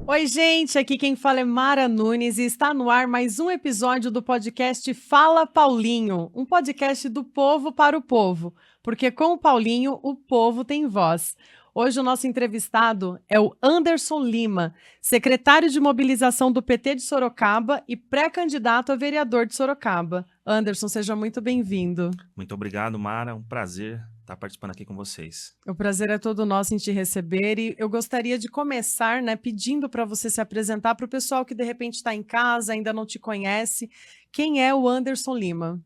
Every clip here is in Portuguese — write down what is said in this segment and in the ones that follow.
Oi, gente, aqui quem fala é Mara Nunes e está no ar mais um episódio do podcast Fala Paulinho, um podcast do povo para o povo, porque com o Paulinho o povo tem voz. Hoje o nosso entrevistado é o Anderson Lima, secretário de mobilização do PT de Sorocaba e pré-candidato a vereador de Sorocaba. Anderson, seja muito bem-vindo. Muito obrigado, Mara, um prazer estar participando aqui com vocês. O prazer é todo nosso em te receber e eu gostaria de começar, pedindo para você se apresentar para o pessoal que de repente está em casa, ainda não te conhece. Quem é o Anderson Lima?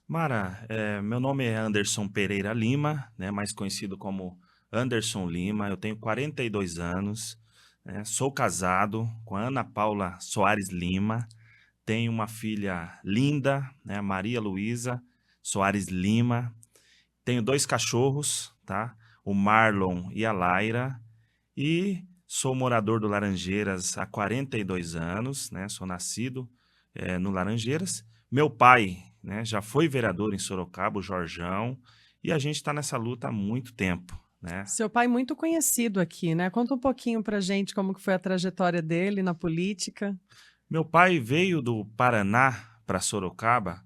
Mara, meu nome é Anderson Pereira Lima, mais conhecido como Anderson Lima. Eu tenho 42 anos, sou casado com a Ana Paula Soares Lima, tenho uma filha linda, Maria Luísa Soares Lima. Tenho 2 cachorros, tá? O Marlon e a Laira. E sou morador do Laranjeiras há 42 anos, Sou nascido no Laranjeiras. Meu pai, já foi vereador em Sorocaba, o Jorjão. E a gente está nessa luta há muito tempo, Seu pai muito conhecido aqui, Conta um pouquinho pra gente como que foi a trajetória dele na política. Meu pai veio do Paraná para Sorocaba,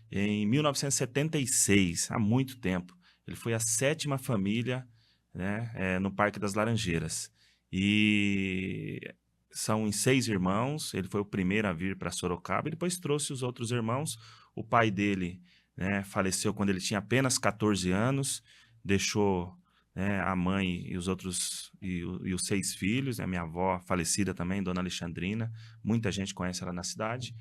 em 1976, há muito tempo. Ele foi a 7ª família, no Parque das Laranjeiras. E são em 6 irmãos, ele foi o primeiro a vir para Sorocaba e depois trouxe os outros irmãos. O pai dele, faleceu quando ele tinha apenas 14 anos, deixou a mãe e os outros e os 6 filhos, a minha avó falecida também, Dona Alexandrina, muita gente conhece ela na cidade.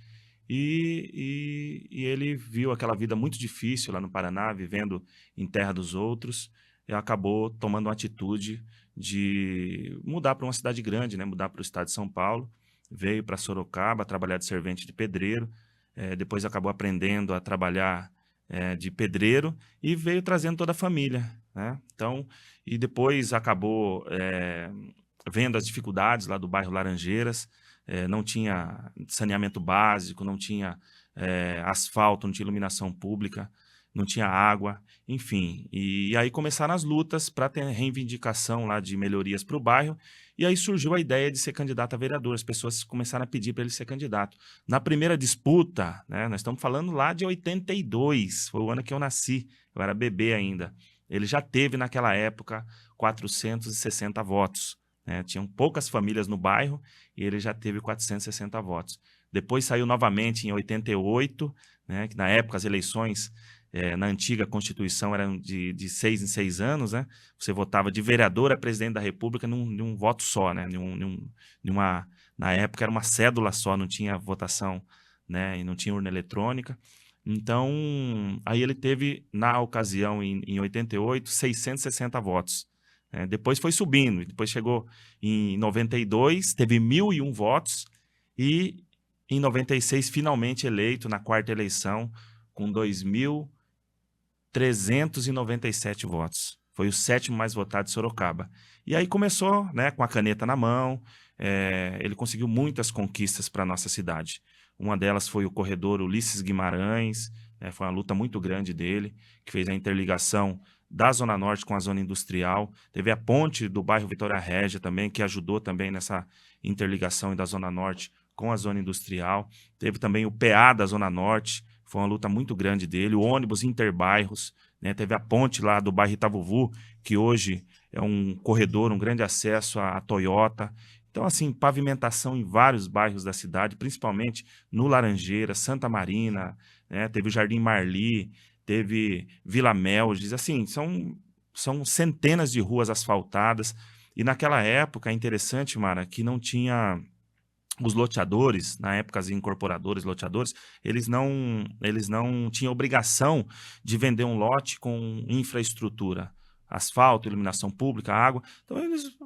E ele viu aquela vida muito difícil lá no Paraná, vivendo em terra dos outros, e acabou tomando uma atitude de mudar para uma cidade grande, mudar para o estado de São Paulo. Veio para Sorocaba trabalhar de servente de pedreiro, depois acabou aprendendo a trabalhar de pedreiro e veio trazendo toda a família. Então, e depois acabou vendo as dificuldades lá do bairro Laranjeiras. Não tinha saneamento básico, não tinha asfalto, não tinha iluminação pública, não tinha água, enfim. E aí começaram as lutas para ter reivindicação lá de melhorias para o bairro, e aí surgiu a ideia de ser candidato a vereador. As pessoas começaram a pedir para ele ser candidato. Na primeira disputa, nós estamos falando lá de 82, foi o ano que eu nasci, eu era bebê ainda. Ele já teve naquela época 460 votos. Tinham poucas famílias no bairro e ele já teve 460 votos. Depois saiu novamente em 88, que na época as eleições na antiga Constituição eram de 6 em 6 anos, Você votava de vereador a presidente da República num voto só, na época era uma cédula só, não tinha votação, e não tinha urna eletrônica. Então, aí ele teve, na ocasião, em 88, 660 votos. Depois foi subindo, depois chegou em 92, teve 1.001 votos, e em 96, finalmente eleito na 4ª eleição, com 2.397 votos. Foi o 7º mais votado de Sorocaba. E aí começou, com a caneta na mão, ele conseguiu muitas conquistas para a nossa cidade. Uma delas foi o corredor Ulisses Guimarães, foi uma luta muito grande dele, que fez a interligação da Zona Norte com a Zona Industrial. Teve a ponte do bairro Vitória Régia também, que ajudou também nessa interligação da Zona Norte com a Zona Industrial. Teve também o PA da Zona Norte, foi uma luta muito grande dele. O ônibus interbairros, teve a ponte lá do bairro Itavuvu, que hoje é um corredor, um grande acesso à Toyota. Então, assim, pavimentação em vários bairros da cidade, principalmente no Laranjeira, Santa Marina, teve o Jardim Marli, teve Vila Melges, assim, são centenas de ruas asfaltadas. E naquela época, é interessante, Mara, que não tinha os loteadores, na época as incorporadoras, loteadores, eles não tinham obrigação de vender um lote com infraestrutura, asfalto, iluminação pública, água. Então eles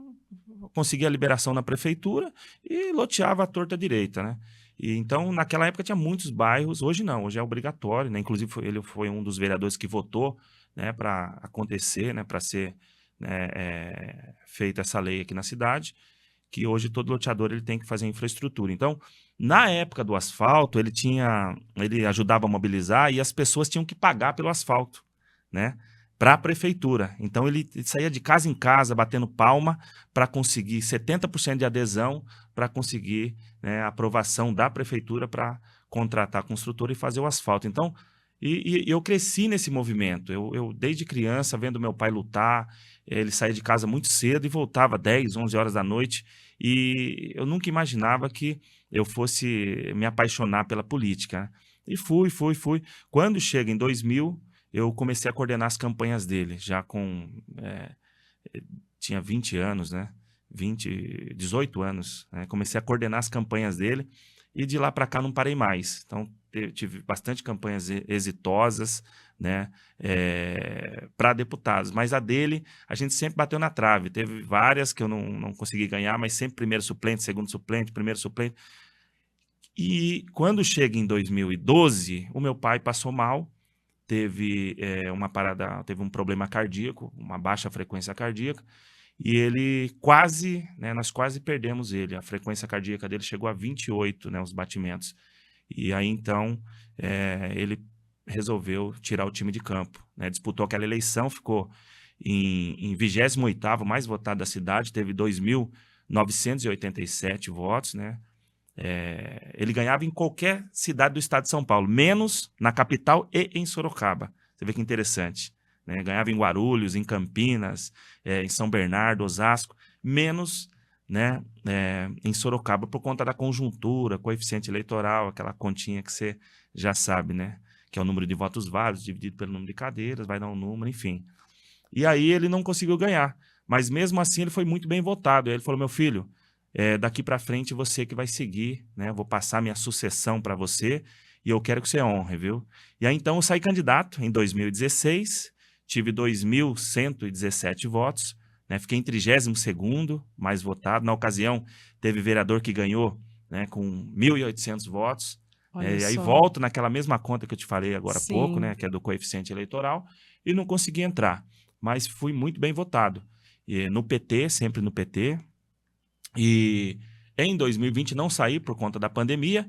conseguiam a liberação na prefeitura e loteava à torta direita, E, então, naquela época tinha muitos bairros, hoje não, hoje é obrigatório, né? Inclusive ele foi um dos vereadores que votou, né, para acontecer, né, para ser, né, feita essa lei aqui na cidade, que hoje todo loteador ele tem que fazer infraestrutura. Então, na época do asfalto, ele ajudava a mobilizar e as pessoas tinham que pagar pelo asfalto, né, para a prefeitura. Então, ele saía de casa em casa batendo palma para conseguir 70% de adesão, para conseguir, né, a aprovação da prefeitura para contratar a construtora e fazer o asfalto. Então, eu cresci nesse movimento. Eu, desde criança, vendo meu pai lutar, ele saía de casa muito cedo e voltava 10, 11 horas da noite. E eu nunca imaginava que eu fosse me apaixonar pela política, né? E fui. Quando chega em 2000, eu comecei a coordenar as campanhas dele, já com... tinha 20 anos, né? 18 anos, né? Comecei a coordenar as campanhas dele e de lá para cá não parei mais. Então, tive bastante campanhas exitosas, né, para deputados. Mas a dele, a gente sempre bateu na trave. Teve várias que eu não consegui ganhar, mas sempre primeiro suplente, segundo suplente, primeiro suplente. E quando chega em 2012, o meu pai passou mal, teve teve um problema cardíaco, uma baixa frequência cardíaca, e ele quase, né, nós quase perdemos ele. A frequência cardíaca dele chegou a 28, né, os batimentos. E aí, então, ele resolveu tirar o time de campo, né? Disputou aquela eleição, ficou em 28º, mais votado da cidade, teve 2.987 votos, né? Ele ganhava em qualquer cidade do estado de São Paulo, menos na capital e em Sorocaba. Você vê que interessante, né? Ganhava em Guarulhos, em Campinas, em São Bernardo, Osasco, menos, né, em Sorocaba, por conta da conjuntura, coeficiente eleitoral, aquela continha que você já sabe, né? Que é o número de votos válidos dividido pelo número de cadeiras, vai dar um número, enfim. E aí ele não conseguiu ganhar, mas mesmo assim ele foi muito bem votado. Aí ele falou: meu filho, daqui para frente você que vai seguir, né? Eu vou passar minha sucessão para você e eu quero que você honre, viu? E aí então eu saí candidato em 2016, tive 2.117 votos, né? Fiquei em 32º mais votado. Na ocasião, teve vereador que ganhou, né, com 1.800 votos. E aí volto naquela mesma conta que eu te falei agora há pouco, né, que é do coeficiente eleitoral, e não consegui entrar. Mas fui muito bem votado. E no PT, sempre no PT. E em 2020 não saí por conta da pandemia.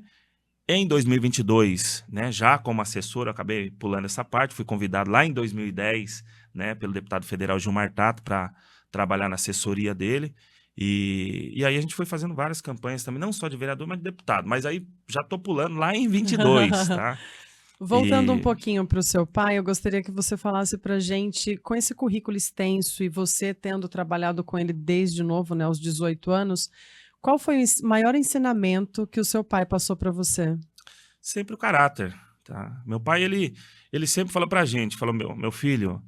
Em 2022, né, já como assessor, eu acabei pulando essa parte, fui convidado lá em 2010, né, pelo deputado federal Gilmar Tato para trabalhar na assessoria dele. E aí a gente foi fazendo várias campanhas também, não só de vereador, mas de deputado. Mas aí já estou pulando lá em 22, tá? Voltando um pouquinho para o seu pai, eu gostaria que você falasse para a gente, com esse currículo extenso e você tendo trabalhado com ele desde novo, né, aos 18 anos, qual foi o maior ensinamento que o seu pai passou para você? Sempre o caráter, tá? Meu pai, ele sempre fala pra gente, falou: meu filho,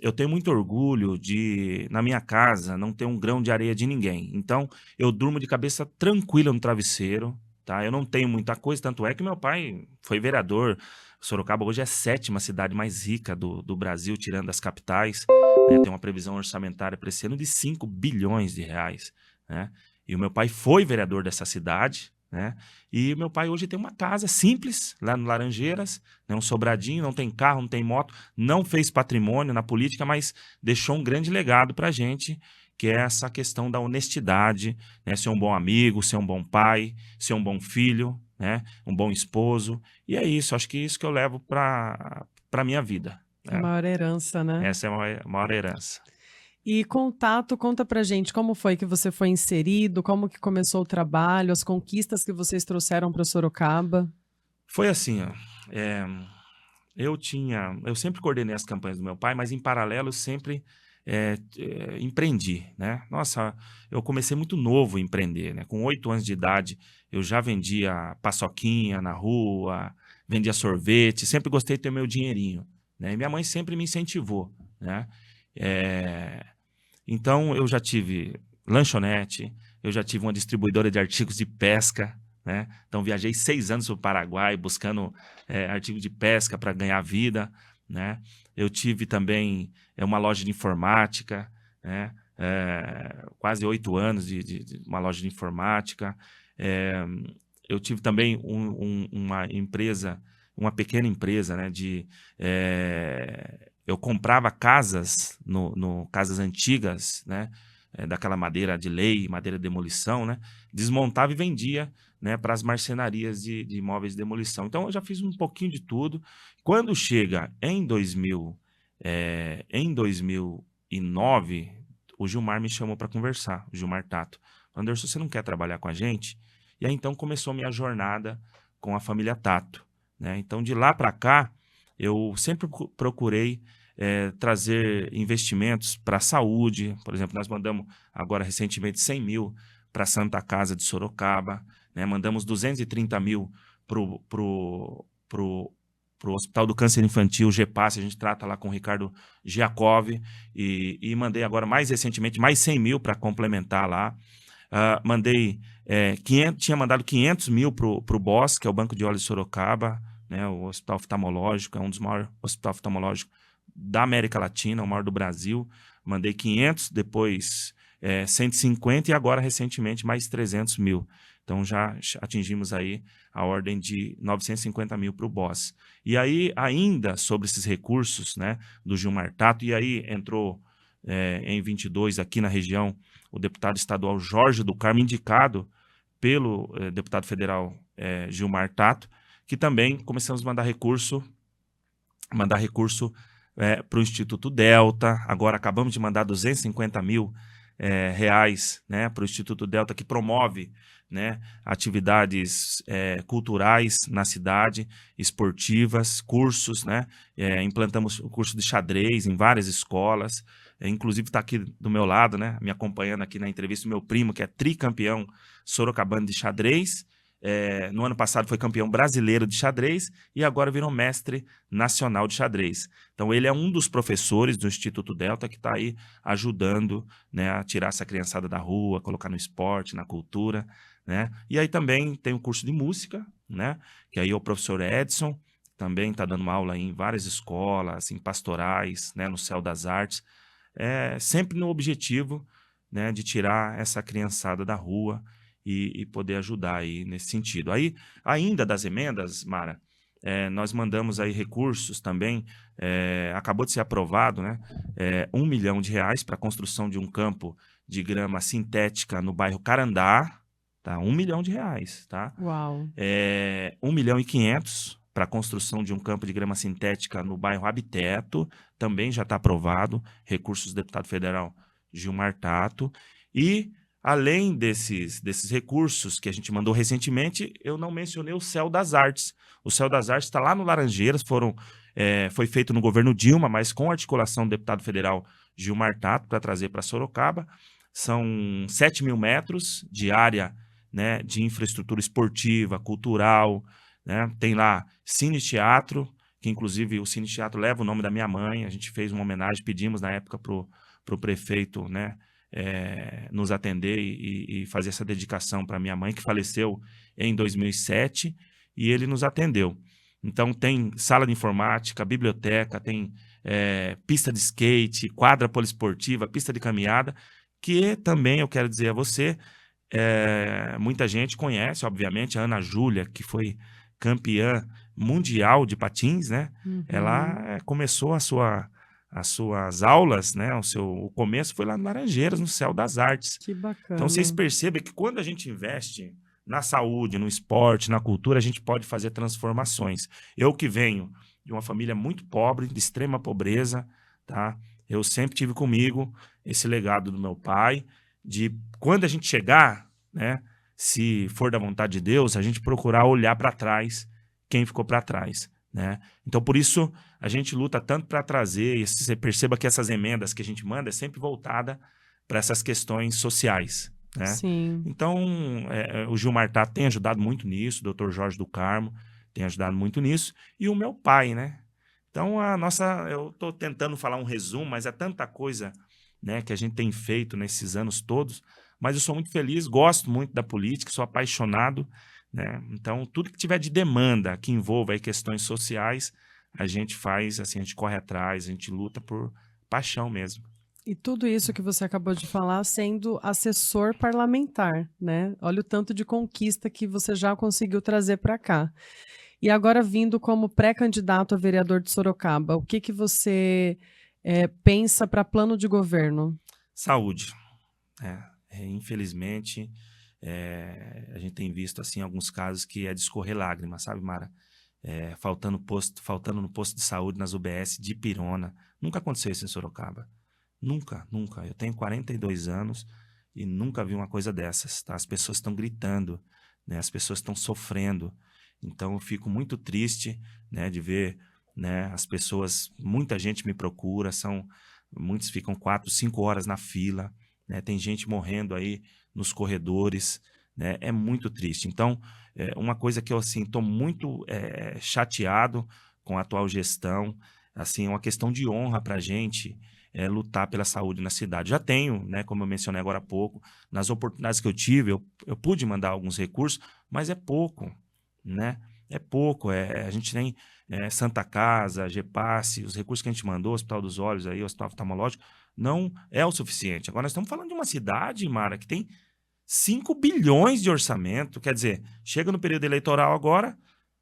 eu tenho muito orgulho de, na minha casa, não ter um grão de areia de ninguém. Então, eu durmo de cabeça tranquila no travesseiro, tá? Eu não tenho muita coisa, tanto é que meu pai foi vereador. Sorocaba hoje é a 7ª cidade mais rica do Brasil, tirando as capitais, né? Tem uma previsão orçamentária para esse ano de 5 bilhões de reais, né? E o meu pai foi vereador dessa cidade, né? E o meu pai hoje tem uma casa simples lá no Laranjeiras, né? Um sobradinho, não tem carro, não tem moto, não fez patrimônio na política, mas deixou um grande legado para a gente, que é essa questão da honestidade, né? Ser um bom amigo, ser um bom pai, ser um bom filho, né? Um bom esposo. E é isso, acho que é isso que eu levo para a minha vida, né? A maior herança, né? Essa é a maior herança. E contato, conta pra gente como foi que você foi inserido, como que começou o trabalho, as conquistas que vocês trouxeram para Sorocaba. Foi assim, ó, eu sempre coordenei as campanhas do meu pai, mas em paralelo eu sempre empreendi, né? Nossa, eu comecei muito novo a empreender, né? Com 8 anos de idade eu já vendia paçoquinha na rua, vendia sorvete, sempre gostei de ter meu dinheirinho, né? E minha mãe sempre me incentivou, né? Então, eu já tive lanchonete, eu já tive uma distribuidora de artigos de pesca, né? Então, viajei 6 anos para o Paraguai buscando artigos de pesca para ganhar vida, né? Eu tive também uma loja de informática, né? Quase 8 anos de uma loja de informática. eu tive também uma empresa, uma pequena empresa, né, eu comprava casas, casas antigas, né, daquela madeira de lei, madeira de demolição, né, desmontava e vendia, né, para as marcenarias de imóveis de demolição. Então, eu já fiz um pouquinho de tudo. Quando chega em 2009, o Gilmar me chamou para conversar, o Gilmar Tato. Anderson, você não quer trabalhar com a gente? E aí, então, começou a minha jornada com a família Tato, né? Então, de lá para cá, eu sempre procurei trazer investimentos para a saúde. Por exemplo, nós mandamos agora recentemente 100 mil para a Santa Casa de Sorocaba, né? Mandamos 230 mil para o Hospital do Câncer Infantil, GEPAS, a gente trata lá com o Ricardo Giacov, e mandei agora, mais recentemente, mais 100 mil para complementar lá. Tinha mandado 500 mil para o BOS, que é o Banco de Olhos de Sorocaba, né, o Hospital Oftalmológico, é um dos maiores hospitais oftalmológicos da América Latina, o maior do Brasil. Mandei 500, depois 150 e agora, recentemente, mais 300 mil. Então, já atingimos aí a ordem de 950 mil para o BOS. E aí, ainda sobre esses recursos, né, do Gilmar Tato, e aí entrou em 22 aqui na região o deputado estadual Jorge do Carmo, indicado pelo deputado federal Gilmar Tato, que também começamos a mandar recurso para o Instituto Delta. Agora acabamos de mandar 250 mil reais, né, para o Instituto Delta, que promove, né, atividades culturais na cidade, esportivas, cursos, né, implantamos o curso de xadrez em várias escolas, inclusive está aqui do meu lado, né, me acompanhando aqui na entrevista, o meu primo, que é tricampeão sorocabano de xadrez. No ano passado foi campeão brasileiro de xadrez e agora virou mestre nacional de xadrez. Então ele é um dos professores do Instituto Delta que está aí ajudando, né, a tirar essa criançada da rua, colocar no esporte, na cultura, né? E aí também tem o curso de música, né, que aí é o professor Edson, também está dando aula em várias escolas, em pastorais, né, no Céu das Artes, sempre no objetivo, né, de tirar essa criançada da rua e poder ajudar aí nesse sentido. Aí, ainda das emendas, Mara, nós mandamos aí recursos também, acabou de ser aprovado, né, R$1 milhão para a construção de um campo de grama sintética no bairro Carandá, tá? R$1 milhão, tá? Uau! 1.500.000 para a construção de um campo de grama sintética no bairro Habiteto, também já está aprovado, recursos do deputado federal Gilmar Tato. E além desses recursos que a gente mandou recentemente, eu não mencionei o Céu das Artes. O Céu das Artes está lá no Laranjeiras, foi feito no governo Dilma, mas com articulação do deputado federal Gilmar Tato para trazer para Sorocaba. São 7 mil metros de área, né, de infraestrutura esportiva, cultural, né? Tem lá Cine Teatro, que inclusive o Cine Teatro leva o nome da minha mãe. A gente fez uma homenagem, pedimos na época para o prefeito, né, nos atender e fazer essa dedicação para minha mãe, que faleceu em 2007, e ele nos atendeu. Então tem sala de informática, biblioteca, tem pista de skate, quadra poliesportiva, pista de caminhada, que também eu quero dizer a você, muita gente conhece, obviamente, a Ana Júlia, que foi campeã mundial de patins, né? Uhum. Ela começou as suas aulas, né? O começo foi lá no Laranjeiras, no Céu das Artes. Que bacana. Então vocês percebem que quando a gente investe na saúde, no esporte, na cultura, a gente pode fazer transformações. Eu que venho de uma família muito pobre, de extrema pobreza, tá? Eu sempre tive comigo esse legado do meu pai, de quando a gente chegar, né, se for da vontade de Deus, a gente procurar olhar para trás quem ficou para trás, né? Então, por isso, a gente luta tanto para trazer, e você perceba que essas emendas que a gente manda é sempre voltada para essas questões sociais, né? Sim. Então, o Gilmar Tato tem ajudado muito nisso, o Dr. Jorge do Carmo tem ajudado muito nisso, e o meu pai, né? Então, eu estou tentando falar um resumo, mas é tanta coisa, né, que a gente tem feito nesses anos todos, mas eu sou muito feliz, gosto muito da política, sou apaixonado, né? Então, tudo que tiver de demanda, que envolva aí questões sociais, a gente faz, assim, a gente corre atrás, a gente luta por paixão mesmo. E tudo isso que você acabou de falar sendo assessor parlamentar, né? Olha o tanto de conquista que você já conseguiu trazer para cá. E agora vindo como pré-candidato a vereador de Sorocaba, o que que você pensa para plano de governo? Saúde. Infelizmente, a gente tem visto assim alguns casos que é de escorrer lágrimas, sabe, Mara? Faltando no posto de saúde nas UBS de Pirona. Nunca aconteceu isso em Sorocaba. Nunca, nunca. Eu tenho 42 anos e nunca vi uma coisa dessas, tá? As pessoas estão gritando, né? As pessoas estão sofrendo. Então eu fico muito triste, né, de ver, né, as pessoas, muita gente me procura, muitos ficam 4, 5 horas na fila, né? Tem gente morrendo aí nos corredores, né? É muito triste. Então, uma coisa que eu assim estou muito chateado com a atual gestão, assim, é uma questão de honra para a gente lutar pela saúde na cidade. Já tenho, né, como eu mencionei agora há pouco, nas oportunidades que eu tive, eu pude mandar alguns recursos, mas é pouco, né? É pouco. A gente tem Santa Casa, Gepasse, os recursos que a gente mandou, Hospital dos Olhos, aí, Hospital Oftalmológico, não é o suficiente. Agora nós estamos falando de uma cidade, Mara, que tem 5 bilhões de orçamento. Quer dizer, chega no período eleitoral agora,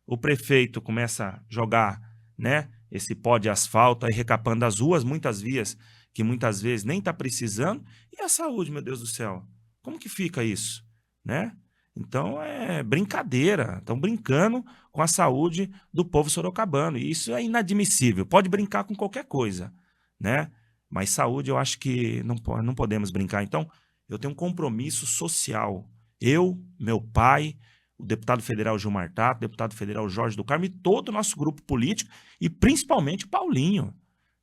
o prefeito começa a jogar, né, esse pó de asfalto aí recapando as ruas, muitas vias que muitas vezes nem está precisando. E a saúde, meu Deus do céu? Como que fica isso, né? Então é brincadeira. Estão brincando com a saúde do povo sorocabano. E isso é inadmissível. Pode brincar com qualquer coisa, né? Mas saúde eu acho que não podemos brincar. Então, eu tenho um compromisso social. Eu, meu pai, o deputado federal Gilmar Tato, o deputado federal Jorge do Carmo e todo o nosso grupo político, e principalmente o Paulinho,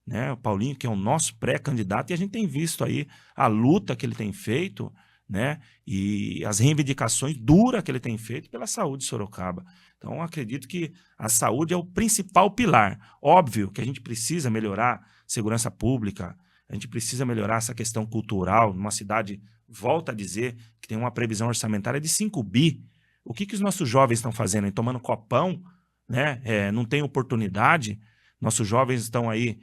né? O Paulinho, que é o nosso pré-candidato, e a gente tem visto aí a luta que ele tem feito, né? E as reivindicações duras que ele tem feito pela saúde de Sorocaba. Então, eu acredito que a saúde é o principal pilar. Óbvio que a gente precisa melhorar segurança pública, a gente precisa melhorar essa questão cultural, numa cidade, volta a dizer, que tem uma previsão orçamentária de 5 bi. O que os nossos jovens estão fazendo? Tomando copão, né? Não tem oportunidade. Nossos jovens estão aí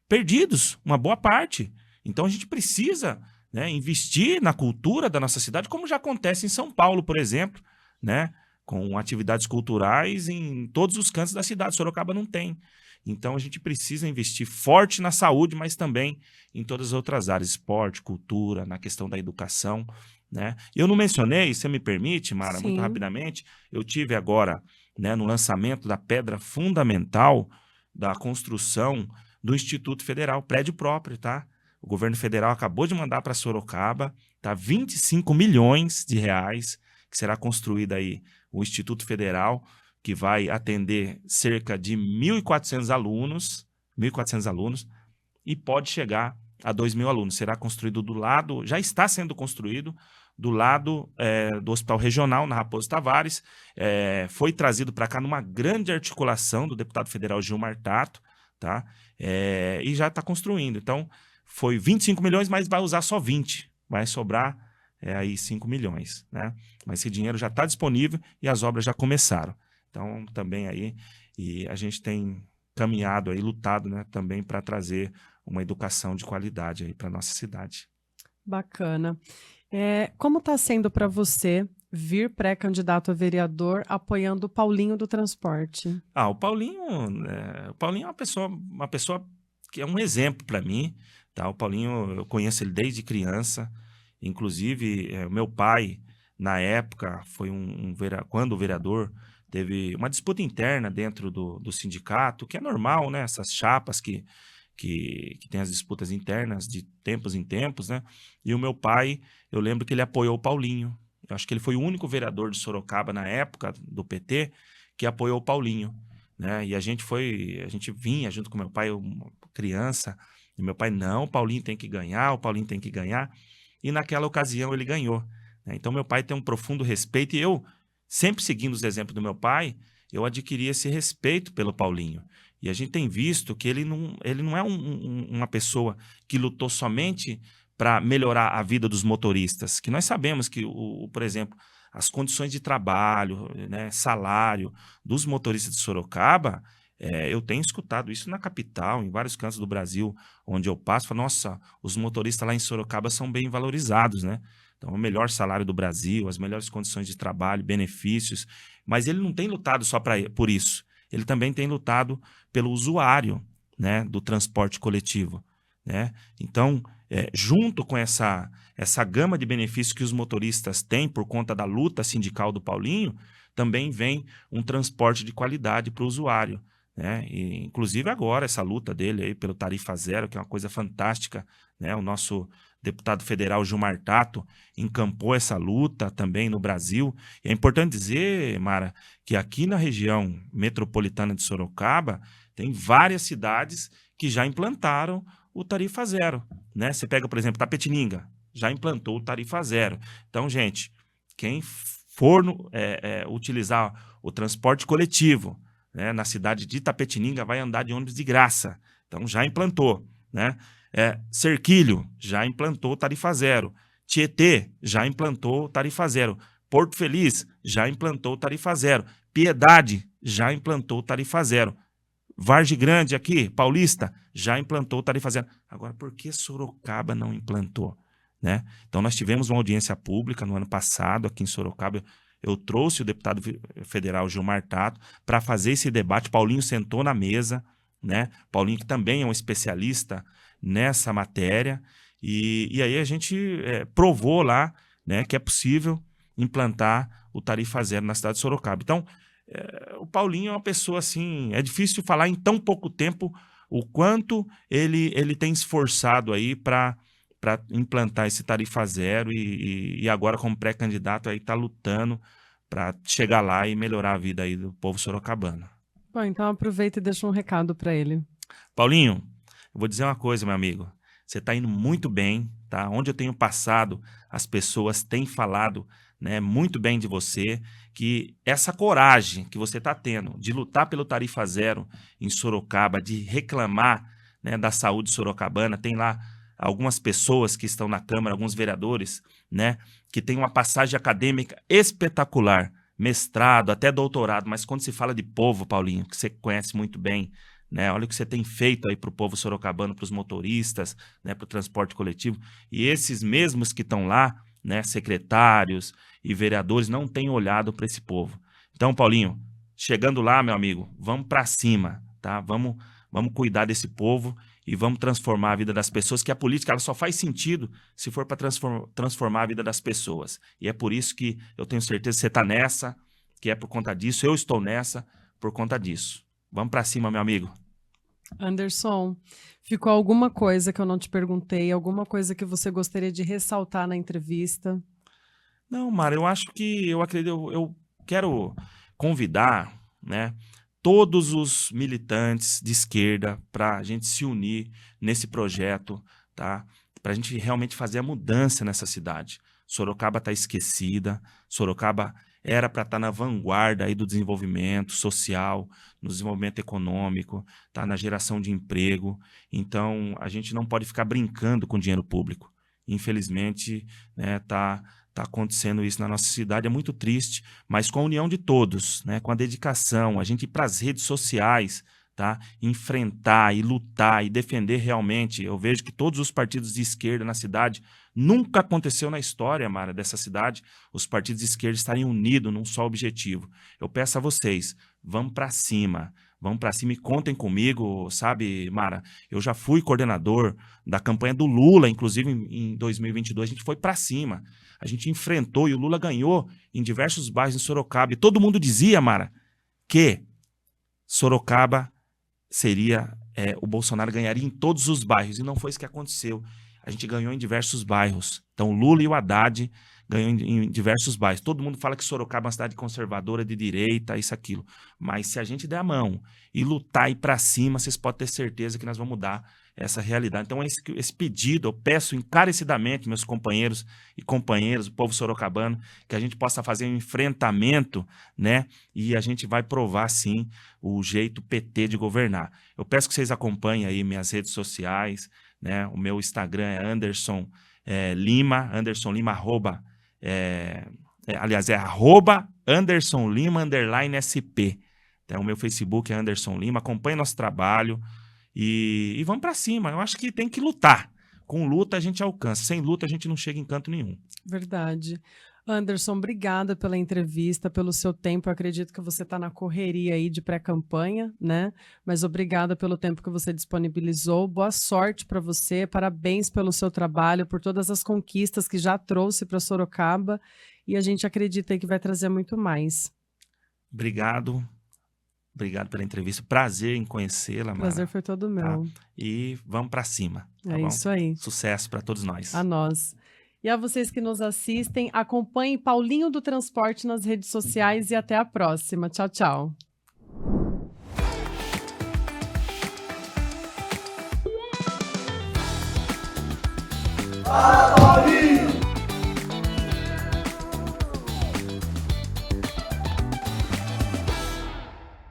perdidos, uma boa parte. Então a gente precisa, né, investir na cultura da nossa cidade, como já acontece em São Paulo, por exemplo, né, com atividades culturais em todos os cantos da cidade. Sorocaba não tem. Então a gente precisa investir forte na saúde, mas também em todas as outras áreas, esporte, cultura, na questão da educação, né? Eu não mencionei, se me permite, Mara, muito Sim. rapidamente, eu tive agora, né, no lançamento da pedra fundamental da construção do Instituto Federal, prédio próprio, tá? O governo federal acabou de mandar para Sorocaba, tá? 25 milhões de reais, que será construído aí o Instituto Federal, que vai atender cerca de 1.400 alunos, e pode chegar a 2.000 alunos. Será construído do lado, já está sendo construído, do lado do Hospital Regional, na Raposo Tavares. Foi trazido para cá numa grande articulação do deputado federal Gilmar Tato, tá? E já está construindo. Então, foi 25 milhões, mas vai usar só 20. Vai sobrar aí 5 milhões, né? Mas esse dinheiro já está disponível e as obras já começaram. Então, também aí, e a gente tem caminhado aí, lutado, né, também para trazer uma educação de qualidade aí para nossa cidade. Bacana. Como está sendo para você vir pré-candidato a vereador apoiando o Paulinho do Transporte? O Paulinho é uma pessoa que é um exemplo para mim, tá? O Paulinho, eu conheço ele desde criança, inclusive o meu pai, na época, foi quando o vereador teve uma disputa interna dentro do sindicato, que é normal, né? Essas chapas que tem as disputas internas de tempos em tempos, né? E o meu pai, eu lembro que ele apoiou o Paulinho. Eu acho que ele foi o único vereador de Sorocaba na época do PT que apoiou o Paulinho, né? E a gente vinha junto com meu pai, uma criança, e meu pai, não, o Paulinho tem que ganhar, o Paulinho tem que ganhar. E naquela ocasião ele ganhou, né? Então meu pai tem um profundo respeito, e eu, sempre seguindo os exemplos do meu pai, eu adquiri esse respeito pelo Paulinho. E a gente tem visto que ele não é uma pessoa que lutou somente para melhorar a vida dos motoristas, que nós sabemos que, por exemplo, as condições de trabalho, né, salário dos motoristas de Sorocaba Eu tenho escutado isso na capital, em vários cantos do Brasil, onde eu passo, falo, nossa, os motoristas lá em Sorocaba são bem valorizados, né? Então, o melhor salário do Brasil, as melhores condições de trabalho, benefícios, mas ele não tem lutado só por isso, ele também tem lutado pelo usuário, né, do transporte coletivo, né? Então, junto com essa gama de benefícios que os motoristas têm por conta da luta sindical do Paulinho, também vem um transporte de qualidade para o usuário, né? E, inclusive agora essa luta dele aí pelo tarifa zero, que é uma coisa fantástica, né? O nosso deputado federal Gilmar Tato encampou essa luta também no Brasil. E é importante dizer, Mara, que aqui na região metropolitana de Sorocaba tem várias cidades que já implantaram o tarifa zero, né? Você pega, por exemplo, Tapetininga, já implantou o tarifa zero. Então, gente, quem for utilizar o transporte coletivo, né, na cidade de Tapetininga, vai andar de ônibus de graça. Então, já implantou, né? Cerquilho, já implantou tarifa zero. Tietê, já implantou tarifa zero. Porto Feliz, já implantou tarifa zero. Piedade, já implantou tarifa zero. Vargem Grande aqui, Paulista, já implantou tarifa zero. Agora, por que Sorocaba não implantou, né? Então, nós tivemos uma audiência pública no ano passado aqui em Sorocaba. Eu trouxe o deputado federal Gilmar Tato para fazer esse debate. Paulinho sentou na mesa, né? Paulinho, que também é um especialista nessa matéria, e aí a gente provou lá, né, que é possível implantar o tarifa zero na cidade de Sorocaba. Então, o Paulinho é uma pessoa assim, é difícil falar em tão pouco tempo o quanto ele tem esforçado aí para implantar esse tarifa zero e agora como pré-candidato aí está lutando para chegar lá e melhorar a vida aí do povo sorocabano. Bom, então aproveita e deixa um recado para ele. Paulinho, eu vou dizer uma coisa, meu amigo, você está indo muito bem, tá? Onde eu tenho passado, as pessoas têm falado, né, muito bem de você, que essa coragem que você está tendo de lutar pelo tarifa zero em Sorocaba, de reclamar, né, da saúde sorocabana, tem lá algumas pessoas que estão na Câmara, alguns vereadores, né, que têm uma passagem acadêmica espetacular, mestrado, até doutorado, mas quando se fala de povo, Paulinho, que você conhece muito bem, né, olha o que você tem feito aí para o povo sorocabano, para os motoristas, né, para o transporte coletivo, e esses mesmos que estão lá, né, secretários e vereadores, não têm olhado para esse povo. Então, Paulinho, chegando lá, meu amigo, vamos para cima, tá? Vamos cuidar desse povo e vamos transformar a vida das pessoas, que a política ela só faz sentido se for para transformar a vida das pessoas. E é por isso que eu tenho certeza que você está nessa, que é por conta disso, eu estou nessa por conta disso. Vamos para cima, meu amigo. Anderson, ficou alguma coisa que eu não te perguntei, alguma coisa que você gostaria de ressaltar na entrevista? Não, Mara, eu acho que eu quero convidar, né, todos os militantes de esquerda para a gente se unir nesse projeto, tá? Para a gente realmente fazer a mudança nessa cidade. Sorocaba está esquecida, Sorocaba era para estar na vanguarda aí do desenvolvimento social, no desenvolvimento econômico, tá? Na geração de emprego. Então, a gente não pode ficar brincando com dinheiro público. Infelizmente, né, tá acontecendo isso na nossa cidade, é muito triste, mas com a união de todos, né, com a dedicação, a gente ir para as redes sociais, tá, enfrentar e lutar e defender realmente. Eu vejo que todos os partidos de esquerda na cidade, nunca aconteceu na história, Mara, dessa cidade, os partidos de esquerda estarem unidos num só objetivo. Eu peço a vocês, vamos para cima e contem comigo, sabe, Mara? Eu já fui coordenador da campanha do Lula, inclusive em 2022, a gente foi para cima, a gente enfrentou e o Lula ganhou em diversos bairros em Sorocaba. E todo mundo dizia, Mara, que Sorocaba seria, o Bolsonaro ganharia em todos os bairros, e não foi isso que aconteceu. A gente ganhou em diversos bairros. Então, o Lula e o Haddad ganhou em diversos bairros. Todo mundo fala que Sorocaba é uma cidade conservadora, de direita, isso, aquilo. Mas se a gente der a mão e lutar e ir para cima, vocês podem ter certeza que nós vamos mudar essa realidade. Então, esse pedido, eu peço encarecidamente, meus companheiros e companheiras, o povo sorocabano, que a gente possa fazer um enfrentamento, né? E a gente vai provar, sim, o jeito PT de governar. Eu peço que vocês acompanhem aí minhas redes sociais, né? O meu Instagram é Anderson Lima, Anderson Lima, @Anderson Lima _SP. Então, o meu Facebook é Anderson Lima. Acompanhe nosso trabalho e vamos para cima. Eu acho que tem que lutar. Com luta a gente alcança. Sem luta a gente não chega em canto nenhum. Verdade. Anderson, obrigada pela entrevista, pelo seu tempo. Eu acredito que você está na correria aí de pré-campanha, né? Mas obrigada pelo tempo que você disponibilizou. Boa sorte para você. Parabéns pelo seu trabalho, por todas as conquistas que já trouxe para Sorocaba. E a gente acredita aí que vai trazer muito mais. Obrigado. Obrigado pela entrevista. Prazer em conhecê-la, Mara. Prazer foi todo meu. E vamos para cima. Tá É bom? isso aí. Sucesso para todos nós. A nós. E a vocês que nos assistem, acompanhem Paulinho do Transporte nas redes sociais e até a próxima. Tchau, tchau. Fala,